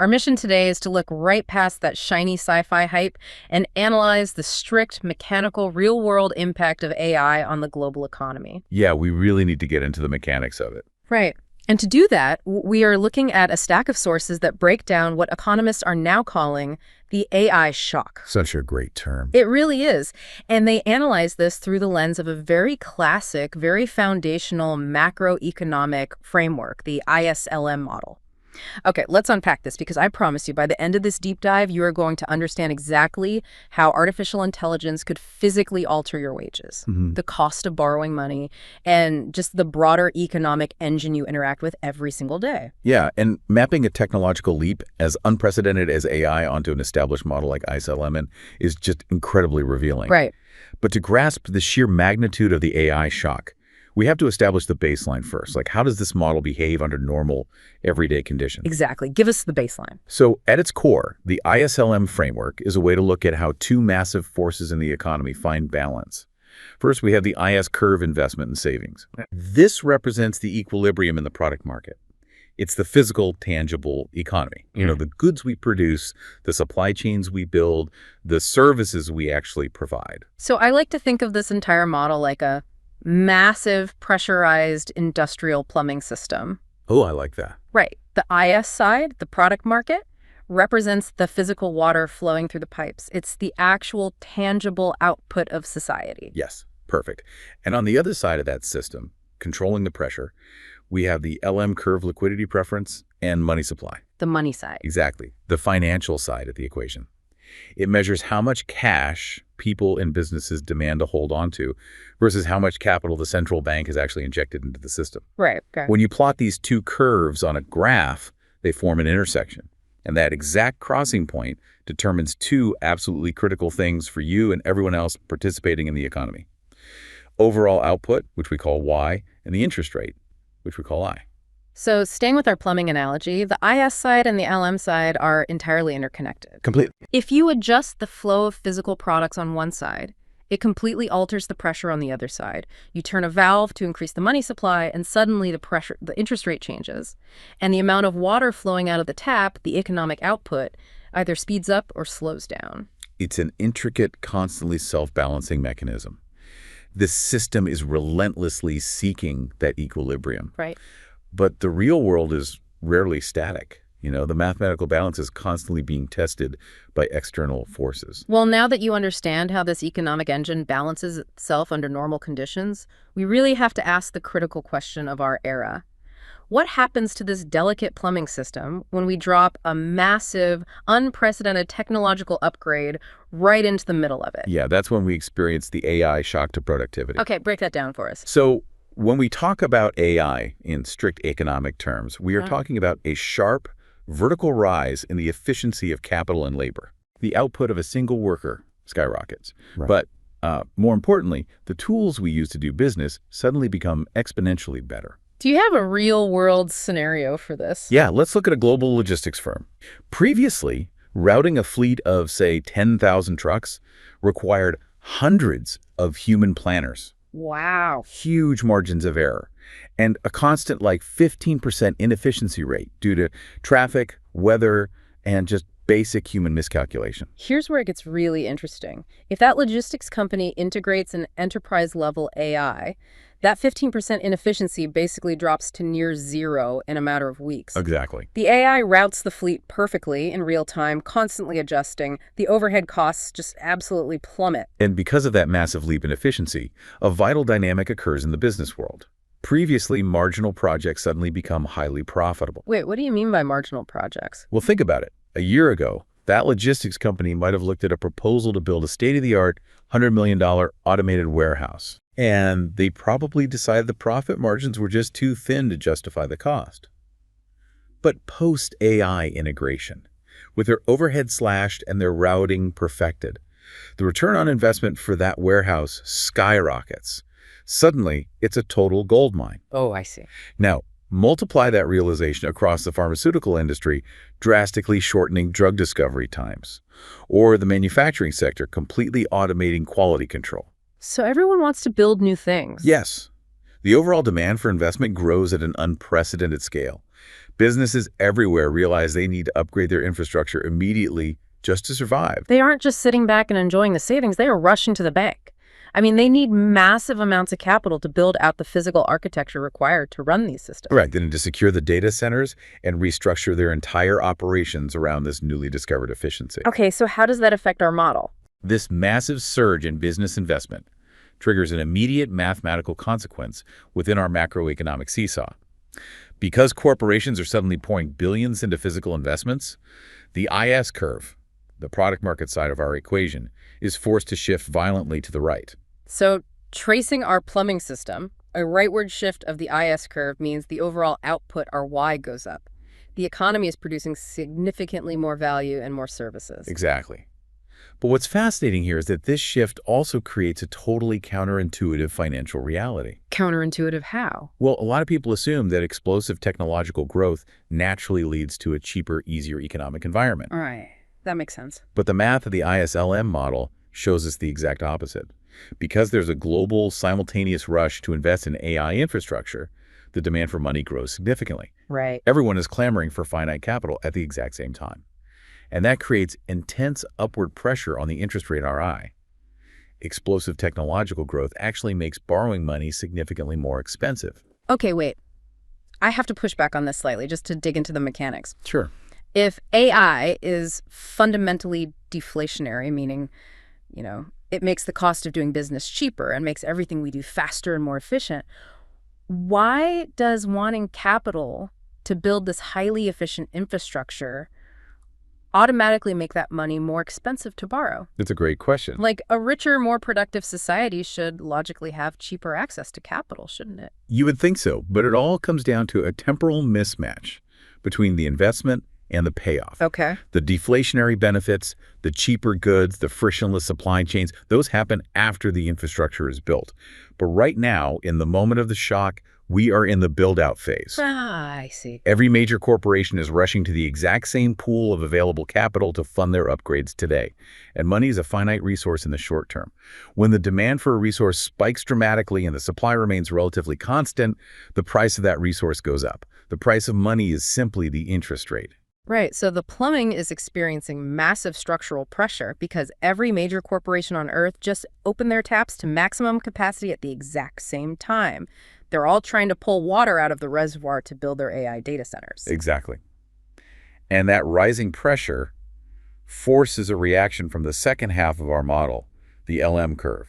Our mission today is to look right past that shiny sci-fi hype and analyze the strict, mechanical, real-world impact of AI on the global economy. Yeah, we really need to get into the mechanics of it. Right. And to do that, we are looking at a stack of sources that break down what economists are now calling the AI shock. Such a great term. It really is. And they analyze this through the lens of a very classic, very foundational macroeconomic framework, the ISLM model. Okay, let's unpack this because I promise you by the end of this deep dive, you are going to understand exactly how artificial intelligence could physically alter your wages, the cost of borrowing money, and just the broader economic engine you interact with every single day. Yeah, and mapping a technological leap as unprecedented as AI onto an established model like ISLM is just incredibly revealing. Right. But to grasp the sheer magnitude of the AI shock, we have to establish the baseline first. Like, how does this model behave under normal, everyday conditions? Exactly. Give us the baseline. So at its core, the ISLM framework is a way to look at how two massive forces in the economy find balance. First, we have the IS curve investment and savings. This represents the equilibrium in the product market. It's the physical, tangible economy. You know, the goods we produce, the supply chains we build, the services we actually provide. So I like to think of this entire model like a massive pressurized industrial plumbing system. Oh, I like that. Right. The IS side, the product market, represents the physical water flowing through the pipes. It's the actual tangible output of society. Yes, perfect. And on the other side of that system, controlling the pressure, we have the LM curve liquidity preference and money supply. The money side. Exactly. The financial side of the equation. It measures how much cash people and businesses demand to hold on to versus how much capital the central bank has actually injected into the system. Right. Okay. When you plot these two curves on a graph, they form an intersection. And that exact crossing point determines two absolutely critical things for you and everyone else participating in the economy. Overall output, which we call Y, and the interest rate, which we call I. So staying with our plumbing analogy, the IS side and the LM side are entirely interconnected. Completely. If you adjust the flow of physical products on one side, it completely alters the pressure on the other side. You turn a valve to increase the money supply, and suddenly the interest rate changes. And the amount of water flowing out of the tap, the economic output, either speeds up or slows down. It's an intricate, constantly self-balancing mechanism. This system is relentlessly seeking that equilibrium. Right. But the real world is rarely static. You know, the mathematical balance is constantly being tested by external forces. Well, now that you understand how this economic engine balances itself under normal conditions, we really have to ask the critical question of our era. What happens to this delicate plumbing system when we drop a massive, unprecedented technological upgrade right into the middle of it? Yeah, that's when we experience the AI shock to productivity. Okay, break that down for us. So when we talk about AI in strict economic terms, we are talking about a sharp, vertical rise in the efficiency of capital and labor. The output of a single worker skyrockets. Right. But more importantly, the tools we use to do business suddenly become exponentially better. Do you have a real-world scenario for this? Yeah, let's look at a global logistics firm. Previously, routing a fleet of, say, 10,000 trucks required hundreds of human planners. Wow. Huge margins of error, and a constant 15% inefficiency rate due to traffic, weather, and just basic human miscalculation. Here's where it gets really interesting. If that logistics company integrates an enterprise-level AI, that 15% inefficiency basically drops to near zero in a matter of weeks. Exactly. The AI routes the fleet perfectly in real time, constantly adjusting. The overhead costs just absolutely plummet. And because of that massive leap in efficiency, a vital dynamic occurs in the business world. Previously, marginal projects suddenly become highly profitable. Wait, what do you mean by marginal projects? Well, think about it. A year ago, that logistics company might have looked at a proposal to build a state-of-the-art $100 million automated warehouse. And they probably decided the profit margins were just too thin to justify the cost. But post-AI integration, with their overhead slashed and their routing perfected, the return on investment for that warehouse skyrockets. Suddenly, it's a total goldmine. Oh, I see. Now, multiply that realization across the pharmaceutical industry, drastically shortening drug discovery times, or the manufacturing sector completely automating quality control. So everyone wants to build new things. Yes. The overall demand for investment grows at an unprecedented scale. Businesses everywhere realize they need to upgrade their infrastructure immediately just to survive. They aren't just sitting back and enjoying the savings, they are rushing to the bank. I mean, they need massive amounts of capital to build out the physical architecture required to run these systems. Correct. They need to secure the data centers and restructure their entire operations around this newly discovered efficiency. Okay, so how does that affect our model? This massive surge in business investment triggers an immediate mathematical consequence within our macroeconomic seesaw. Because corporations are suddenly pouring billions into physical investments, the IS curve, the product market side of our equation, is forced to shift violently to the right. So tracing our plumbing system, a rightward shift of the IS curve means the overall output, our Y, goes up. The economy is producing significantly more value and more services. Exactly. But what's fascinating here is that this shift also creates a totally counterintuitive financial reality. Counterintuitive how? Well, a lot of people assume that explosive technological growth naturally leads to a cheaper, easier economic environment. All right, that makes sense. But the math of the ISLM model shows us the exact opposite. Because there's a global, simultaneous rush to invest in AI infrastructure, the demand for money grows significantly. Right. Everyone is clamoring for finite capital at the exact same time. And that creates intense upward pressure on the interest rate RI. Explosive technological growth actually makes borrowing money significantly more expensive. Okay, wait. I have to push back on this slightly just to dig into the mechanics. Sure. If AI is fundamentally deflationary, meaning, it makes the cost of doing business cheaper and makes everything we do faster and more efficient, why does wanting capital to build this highly efficient infrastructure automatically make that money more expensive to borrow? That's a great question. Like, a richer, more productive society should logically have cheaper access to capital, shouldn't it? You would think so, but it all comes down to a temporal mismatch between the investment and the payoff. Okay. The deflationary benefits, the cheaper goods, the frictionless supply chains, those happen after the infrastructure is built. But right now, in the moment of the shock, we are in the build-out phase. Ah, I see. Every major corporation is rushing to the exact same pool of available capital to fund their upgrades today. And money is a finite resource in the short term. When the demand for a resource spikes dramatically and the supply remains relatively constant, the price of that resource goes up. The price of money is simply the interest rate. Right, so the plumbing is experiencing massive structural pressure because every major corporation on Earth just opened their taps to maximum capacity at the exact same time. They're all trying to pull water out of the reservoir to build their AI data centers. Exactly. And that rising pressure forces a reaction from the second half of our model, the LM curve.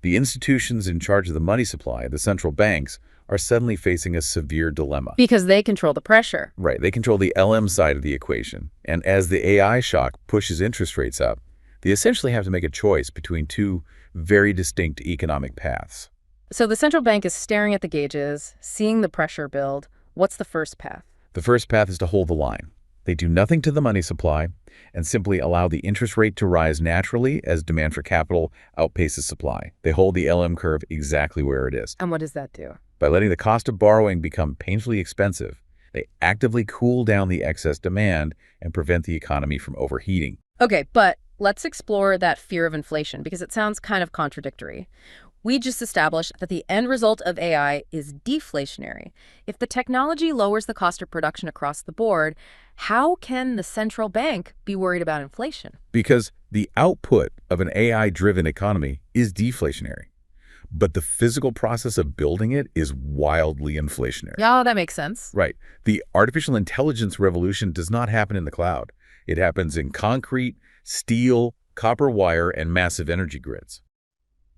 The institutions in charge of the money supply, the central banks, are suddenly facing a severe dilemma. Because they control the pressure. Right. They control the LM side of the equation. And as the AI shock pushes interest rates up, they essentially have to make a choice between two very distinct economic paths. So the central bank is staring at the gauges, seeing the pressure build. What's the first path? The first path is to hold the line. They do nothing to the money supply and simply allow the interest rate to rise naturally as demand for capital outpaces supply. They hold the LM curve exactly where it is. And what does that do? By letting the cost of borrowing become painfully expensive, they actively cool down the excess demand and prevent the economy from overheating. Okay, but let's explore that fear of inflation because it sounds kind of contradictory. We just established that the end result of AI is deflationary. If the technology lowers the cost of production across the board, how can the central bank be worried about inflation? Because the output of an AI-driven economy is deflationary, but the physical process of building it is wildly inflationary. Yeah, that makes sense. Right. The artificial intelligence revolution does not happen in the cloud. It happens in concrete, steel, copper wire, and massive energy grids.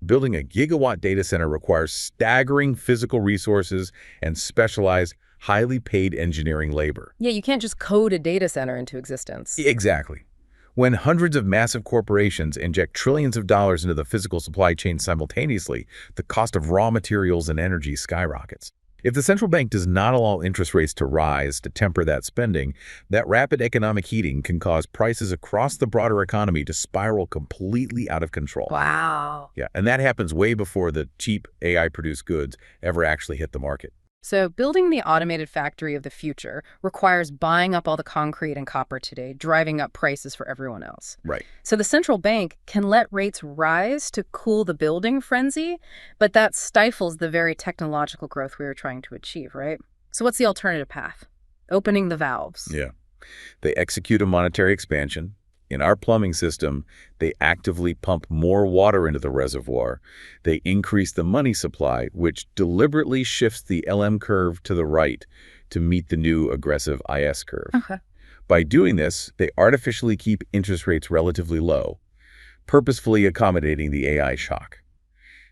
Building a gigawatt data center requires staggering physical resources and specialized, highly paid engineering labor. Yeah, you can't just code a data center into existence. Exactly. When hundreds of massive corporations inject trillions of dollars into the physical supply chain simultaneously, the cost of raw materials and energy skyrockets. If the central bank does not allow interest rates to rise to temper that spending, that rapid economic heating can cause prices across the broader economy to spiral completely out of control. Wow. Yeah, and that happens way before the cheap AI-produced goods ever actually hit the market. So building the automated factory of the future requires buying up all the concrete and copper today, driving up prices for everyone else. Right. So the central bank can let rates rise to cool the building frenzy, but that stifles the very technological growth we were trying to achieve, right? So what's the alternative path? Opening the valves. Yeah. They execute a monetary expansion. In our plumbing system, they actively pump more water into the reservoir. They increase the money supply, which deliberately shifts the LM curve to the right to meet the new aggressive IS curve. Okay. By doing this, they artificially keep interest rates relatively low, purposefully accommodating the AI shock.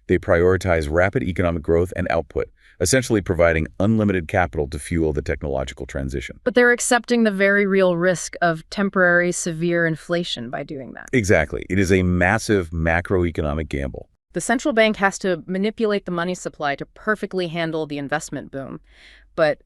They prioritize rapid economic growth and output, essentially providing unlimited capital to fuel the technological transition. But they're accepting the very real risk of temporary severe inflation by doing that. Exactly. It is a massive macroeconomic gamble. The central bank has to manipulate the money supply to perfectly handle the investment boom. But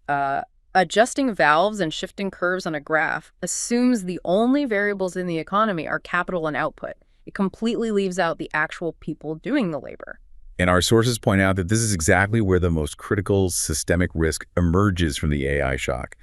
adjusting valves and shifting curves on a graph assumes the only variables in the economy are capital and output. It completely leaves out the actual people doing the labor. And our sources point out that this is exactly where the most critical systemic risk emerges from the AI shock.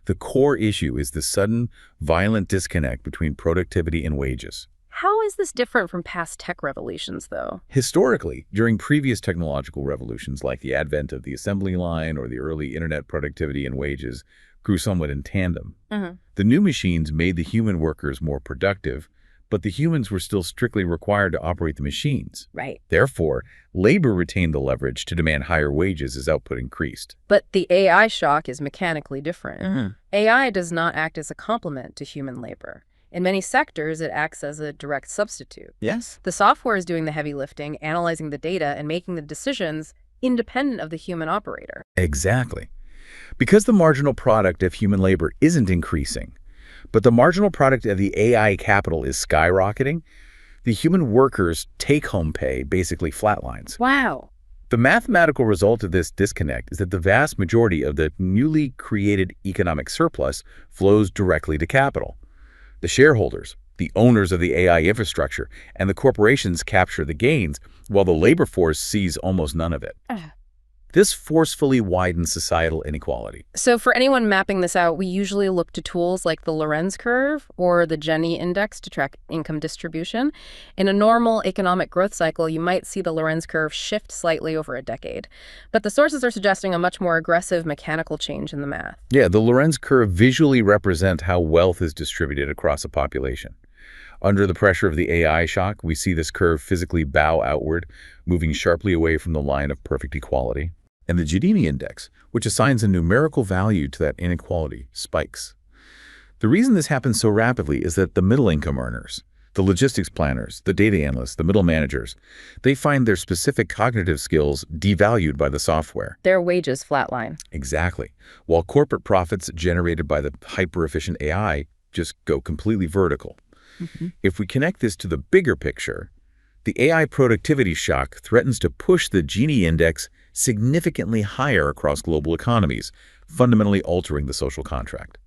The core issue is the sudden, violent disconnect between productivity and wages. How is this different from past tech revolutions, though? Historically, during previous technological revolutions like the advent of the assembly line or the early internet, productivity and wages grew somewhat in tandem. The new machines made the human workers more productive, but the humans were still strictly required to operate the machines. Right. Therefore, labor retained the leverage to demand higher wages as output increased. But the AI shock is mechanically different. AI does not act as a complement to human labor. In many sectors, it acts as a direct substitute. Yes. The software is doing the heavy lifting, analyzing the data, and making the decisions independent of the human operator. Exactly. Because the marginal product of human labor isn't increasing, but the marginal product of the AI capital is skyrocketing, the human workers' take-home pay basically flatlines. Wow. The mathematical result of this disconnect is that the vast majority of the newly created economic surplus flows directly to capital. The shareholders, the owners of the AI infrastructure, and the corporations capture the gains, while the labor force sees almost none of it. This forcefully widens societal inequality. So for anyone mapping this out, we usually look to tools like the Lorenz curve or the Gini index to track income distribution. In a normal economic growth cycle, you might see the Lorenz curve shift slightly over a decade. But the sources are suggesting a much more aggressive mechanical change in the math. Yeah, the Lorenz curve visually represents how wealth is distributed across a population. Under the pressure of the AI shock, we see this curve physically bow outward, moving sharply away from the line of perfect equality. And the Gini index, which assigns a numerical value to that inequality, spikes. The reason this happens so rapidly is that the middle-income earners, the logistics planners, the data analysts, the middle managers, they find their specific cognitive skills devalued by the software. Their wages flatline. Exactly. While corporate profits generated by the hyper-efficient AI just go completely vertical. If we connect this to the bigger picture, the AI productivity shock threatens to push the Gini index significantly higher across global economies, fundamentally altering the social contract.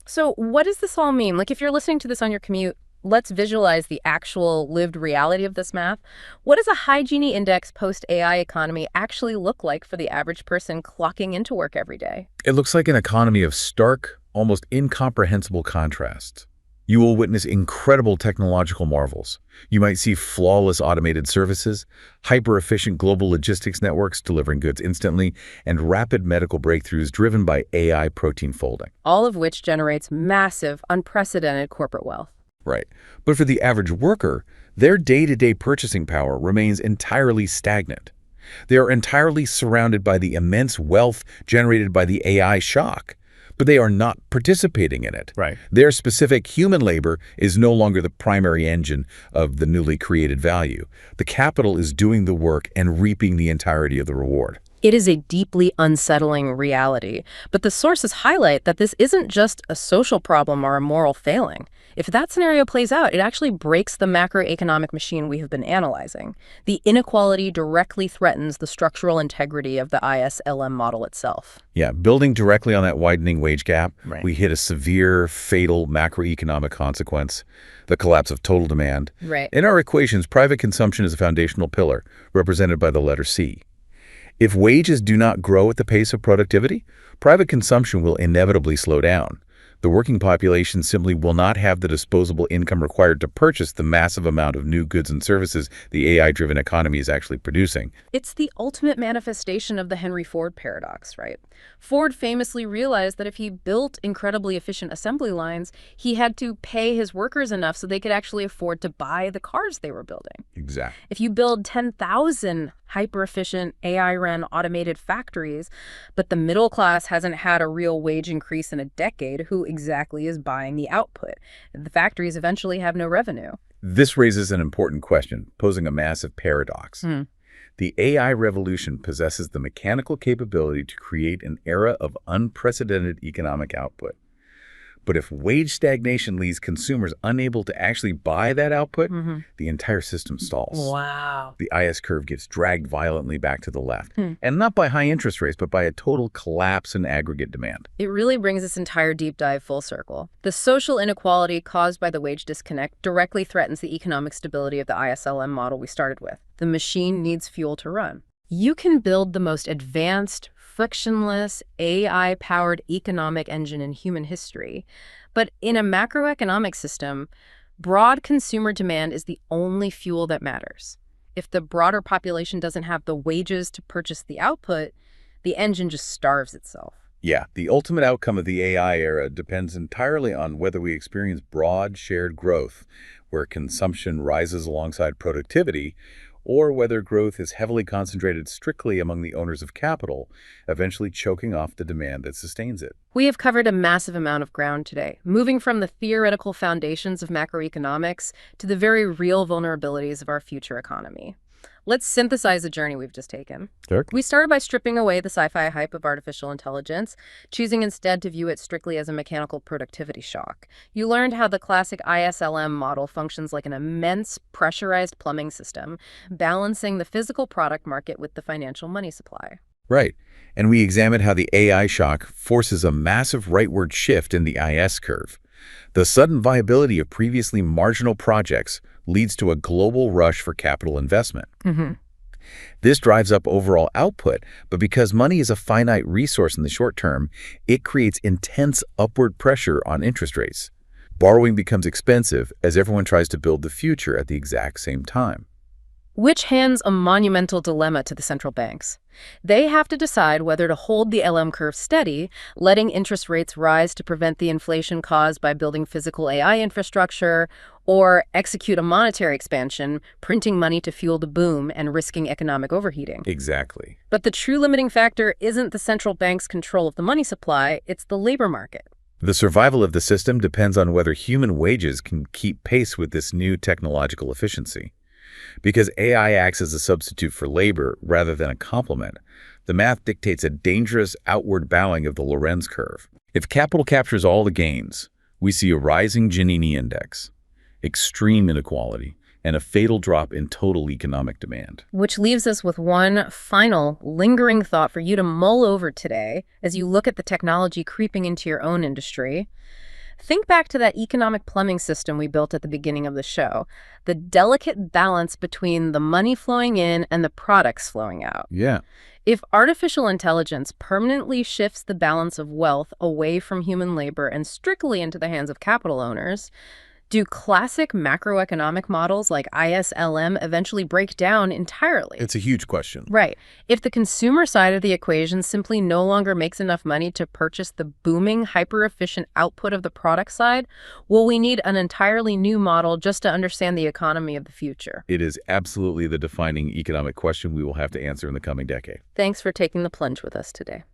So what does this all mean? Like, if you're listening to this on your commute, let's visualize the actual lived reality of this math. What does a high Gini index post-AI economy actually look like for the average person clocking into work every day? It looks like an economy of stark, almost incomprehensible contrasts. You will witness incredible technological marvels. You might see flawless automated services, hyper-efficient global logistics networks delivering goods instantly, and rapid medical breakthroughs driven by AI protein folding. All of which generates massive, unprecedented corporate wealth. Right. But for the average worker, their day-to-day purchasing power remains entirely stagnant. They are entirely surrounded by the immense wealth generated by the AI shock, but they are not participating in it. Right. Their specific human labor is no longer the primary engine of the newly created value. The capital is doing the work and reaping the entirety of the reward. It is a deeply unsettling reality, but the sources highlight that this isn't just a social problem or a moral failing. If that scenario plays out, it actually breaks the macroeconomic machine we have been analyzing. The inequality directly threatens the structural integrity of the ISLM model itself. Yeah, building directly on that widening wage gap, Right. we hit a severe, fatal macroeconomic consequence, the collapse of total demand. Right. In our equations, private consumption is a foundational pillar, represented by the letter C. If wages do not grow at the pace of productivity, private consumption will inevitably slow down. The working population simply will not have the disposable income required to purchase the massive amount of new goods and services the AI-driven economy is actually producing. It's the ultimate manifestation of the Henry Ford paradox, right? Ford famously realized that if he built incredibly efficient assembly lines, he had to pay his workers enough so they could actually afford to buy the cars they were building. Exactly. If you build 10,000 hyper-efficient AI-run automated factories, but the middle class hasn't had a real wage increase in a decade, who exactly is buying the output? The factories eventually have no revenue. This raises an important question, posing a massive paradox. The AI revolution possesses the mechanical capability to create an era of unprecedented economic output. But if wage stagnation leaves consumers unable to actually buy that output, the entire system stalls. Wow. The IS curve gets dragged violently back to the left, and not by high interest rates, but by a total collapse in aggregate demand. It really brings this entire deep dive full circle. The social inequality caused by the wage disconnect directly threatens the economic stability of the ISLM model we started with. The machine needs fuel to run. You can build the most advanced, frictionless, AI-powered economic engine in human history, but in a macroeconomic system, broad consumer demand is the only fuel that matters. If the broader population doesn't have the wages to purchase the output, the engine just starves itself. Yeah, the ultimate outcome of the AI era depends entirely on whether we experience broad shared growth, where consumption rises alongside productivity, or whether growth is heavily concentrated strictly among the owners of capital, eventually choking off the demand that sustains it. We have covered a massive amount of ground today, moving from the theoretical foundations of macroeconomics to the very real vulnerabilities of our future economy. Let's synthesize the journey we've just taken. Sure. We started by stripping away the sci-fi hype of artificial intelligence, choosing instead to view it strictly as a mechanical productivity shock. You learned how the classic ISLM model functions like an immense pressurized plumbing system, balancing the physical product market with the financial money supply. Right. And we examined how the AI shock forces a massive rightward shift in the IS curve. The sudden viability of previously marginal projects leads to a global rush for capital investment. This drives up overall output, but because money is a finite resource in the short term, it creates intense upward pressure on interest rates. Borrowing becomes expensive as everyone tries to build the future at the exact same time. Which hands a monumental dilemma to the central banks. They have to decide whether to hold the LM curve steady, letting interest rates rise to prevent the inflation caused by building physical AI infrastructure, or execute a monetary expansion, printing money to fuel the boom and risking economic overheating. Exactly. But the true limiting factor isn't the central bank's control of the money supply, it's the labor market. The survival of the system depends on whether human wages can keep pace with this new technological efficiency. Because AI acts as a substitute for labor rather than a complement, the math dictates a dangerous outward bowing of the Lorenz curve. If capital captures all the gains, we see a rising Gini index, extreme inequality, and a fatal drop in total economic demand. Which leaves us with one final, lingering thought for you to mull over today as you look at the technology creeping into your own industry. Think back to that economic plumbing system we built at the beginning of the show, the delicate balance between the money flowing in and the products flowing out. Yeah. If artificial intelligence permanently shifts the balance of wealth away from human labor and strictly into the hands of capital owners, do classic macroeconomic models like ISLM eventually break down entirely? It's a huge question. Right. If the consumer side of the equation simply no longer makes enough money to purchase the booming, hyper-efficient output of the product side, will we need an entirely new model just to understand the economy of the future? It is absolutely the defining economic question we will have to answer in the coming decade. Thanks for taking the plunge with us today.